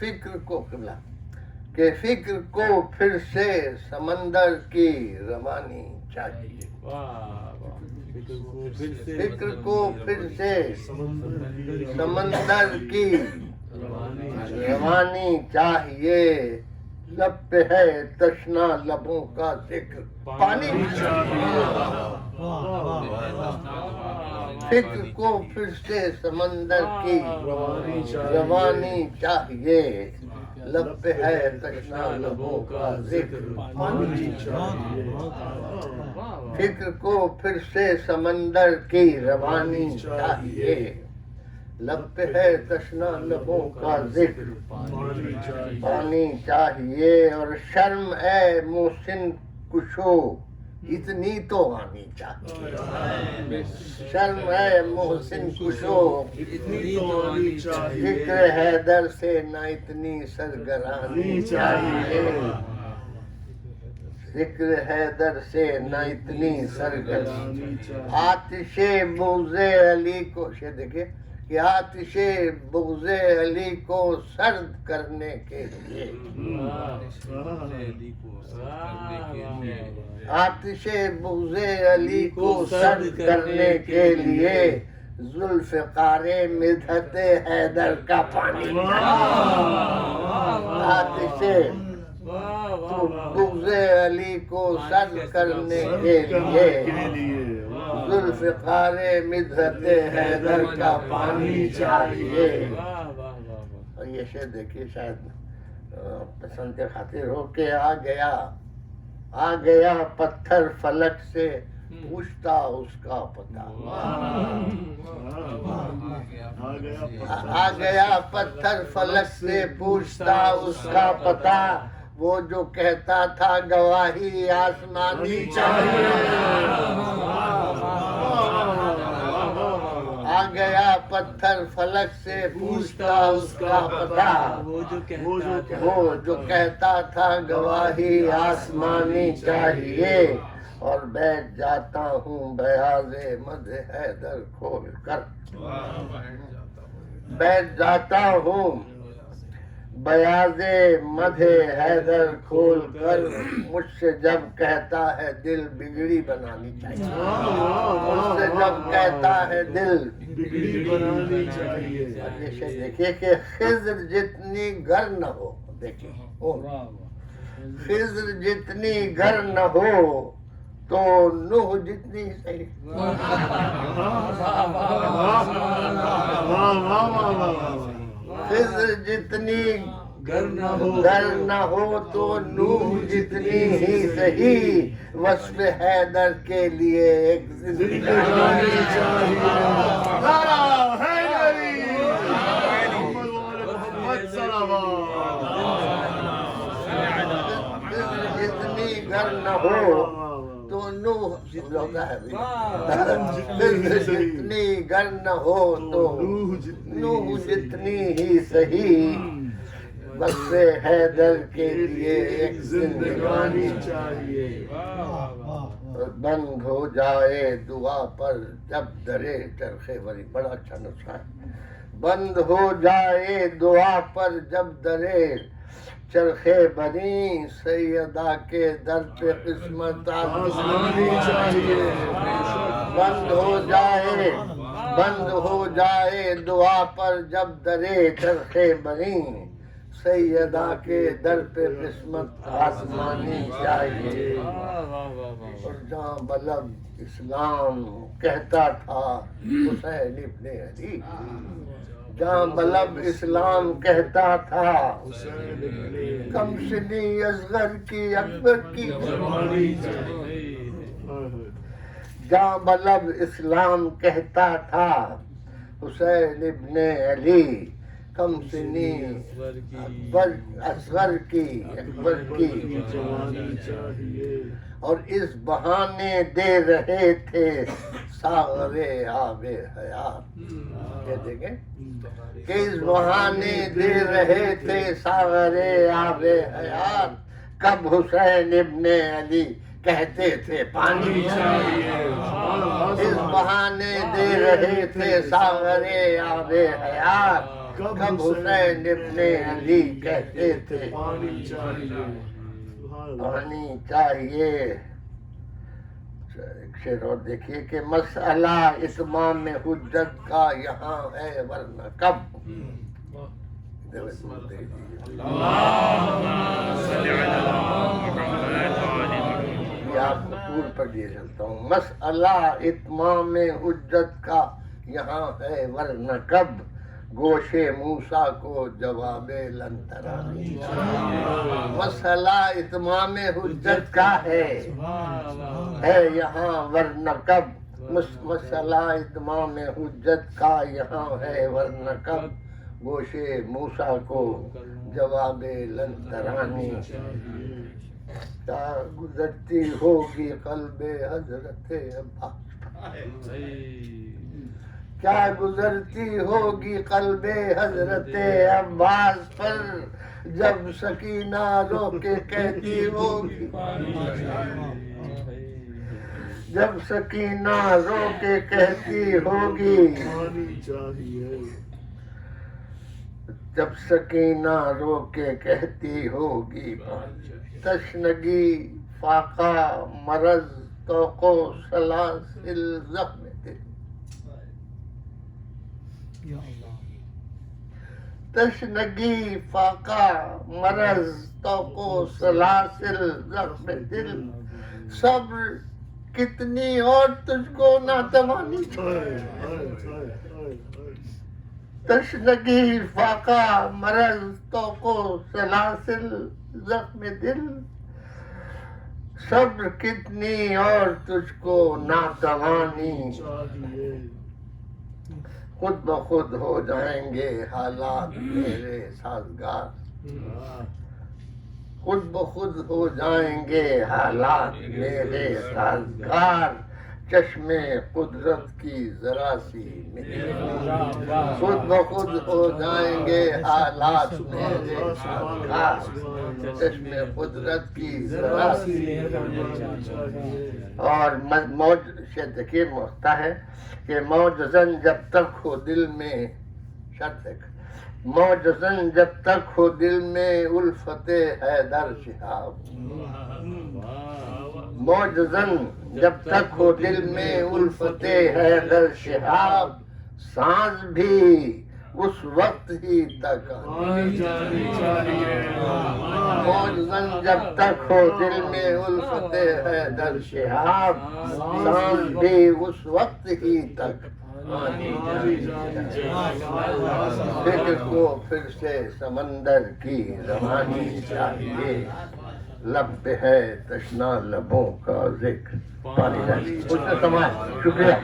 فکر کو قبلہ کہ فکر کو پھر سے سمندر کی روانی چاہیے. فکر کو پھر سے سمندر کی روانی چاہیے. لب پہ ہے تشنا لبوں کا ذکر پانی چاہیے. فکر کو پھر سے سمندر کی روانی چاہیے. لب پہ ہے تشنا لبوں کا ذکر پانی چاہیے. فکر کو پھر سے سمندر کی روانی چاہیے. لب پہ ہے تشنا لبوں کا ذکر پانی چاہیے. اور شرم اے محسن کشو اتنی تو آنی چاہیے. شرم اے محسن کشو اتنی تو آنی چاہیے. ذکر حیدر سے نہ اتنی سرگرانی چاہیے. ذکر حیدر سے نہ اتنی سرگرانی. آتش بغض علی کو یہ دیکھیں کہ آتش بغض علی کو سرد کرنے کے لیے آتش بغض علی کو سرد کرنے کے لیے ذوالفقار مدحت حیدر کا پانی. آتش بغض علی کو سرد کرنے کے لیے ذوالفقار مدحت حیدر کا پانی چاہیے. اور یہ شعر دیکھیے شاید پسند کے خاطر ہو کہ آ گیا پتھر فلک سے پوچھتا اس کا پتہ. آ گیا پتھر فلک سے پوچھتا اس کا پتہ. وہ جو کہتا تھا گواہی آسمانی چاہیے. آ گیا پتھر فلک سے پوچھتا اس کا پتہ. وہ جو کہتا تھا گواہی آسمانی چاہیے. اور بیٹھ جاتا ہوں بیاض مدح حیدر کھول کر. بیٹھ جاتا ہوں بیاض مدح حیدر کھول کر. مجھ سے جب کہتا ہے دل بگڑی بنانی چاہیے. مجھ سے جب کہتا ہے دل بگڑی بنانی چاہیے. دیکھیے کہ خضر جتنی گر نہ ہو. دیکھیے خضر جتنی گر نہ ہو تو نوح جتنی صحیح. خضر جتنی گر نہ ہو تو نوح جتنی ہی صحیح. وصف حیدر کے لیے ایک زندگانی چاہیے. جتنی گر نہ ہو تو نوح جتنی گر نہ ہو تو نوح جتنی ہی صحیح. وصف حیدر کے لیے ایک زندگانی چاہیے. بند ہو جائے دعا پر جب درے چرخے بری. بڑا اچھا نسخہ ہے. بند ہو جائے دعا پر جب درے چرخے بنی. سیدہ کے در پہ قسمت آسمانی چاہیے. بند ہو جائے دعا پر جب درے چرخے بنی. سیدہ کے در پہ قسمت آسمانی چاہیے. اور جہاں بلب اسلام کہتا تھا حسین ابن علی. جہاں بلب اسلام کہتا تھا کم سنی اصغر کی اکبر کی. جہاں بلب اسلام کہتا تھا حسین ابن علی. کم سنی اصغر کی اکبر کی. اور اس بہانے دے رہے تھے ساغر آب حیات. یہ دیکھیں کہ اس بہانے دے رہے تھے ساغر آب حیات. کب حسین ابن علی کہتے تھے پانی چاہیے. اس بہانے دے رہے تھے ساغر آب حیات. کب حسین ابن علی کہتے تھے پانی چاہیے پانی چاہیے. ایک شعر اور دیکھیے کہ مسئلہ اتمام حجت کا یہاں ہے ورنہ کب. یہ آپ کو طول پر دے چلتا ہوں. مسئلہ اتمام حجت کا یہاں ہے ورنہ کب گوشے موسیٰ کو جواب لن ترانی. مسئلہ اتمام حجت کا ہے یہاں ورنہ کب. مسئلہ اتمام حجت کا یہاں ہے ورنہ کب گوشے موسیٰ کو جواب لن ترانی. کیا گزرتی ہوگی قلب حضرت عباس کیا گزرتی ہوگی قلب حضرت عباس پر جب سکینہ رو کے کہتی ہوگی جب سکینہ رو کے کہتی ہوگی پانی چاہیے جب سکینہ رو کے کہتی ہوگی تشنگی فاقہ مرض توق و سلاسل زخم دل. تشنگی فاقہ مرض توق و سلاسل زخم دل. صبر کتنی اور تجھ کو ناتوانی. تشنگی فاقہ مرض توق و سلاسل زخم دل. صبر کتنی اور تجھ کو ناتوانی. خود بخود ہو جائیں گے حالات میرے سازگار. خود بخود ہو جائیں گے حالات میرے سازگار. چشم قدرت کی ذرا سی خود بخود ہو جائیں گے حالات میرے سازگار. چشم قدرت کی ذرا سی. اور موج سے دیکھیے ہوتا ہے کہ موجزن جب تک ہو دل میں شرط ہے موجزن جب تک ہو دل میں الفت حیدر شہاب. موجزن جب تک ہو دل میں الفت حیدر شہاب. سانس بھی اس وقت ہی تک موجزن جب تک ہو دل میں الفت حیدر شہاب. سانس بھی اس وقت ہی تک فکر کو پھر سے سمندر کی روانی چاہیے. لب پہ ہے تشنا لبوں کا ذکر پانی. شکریہ.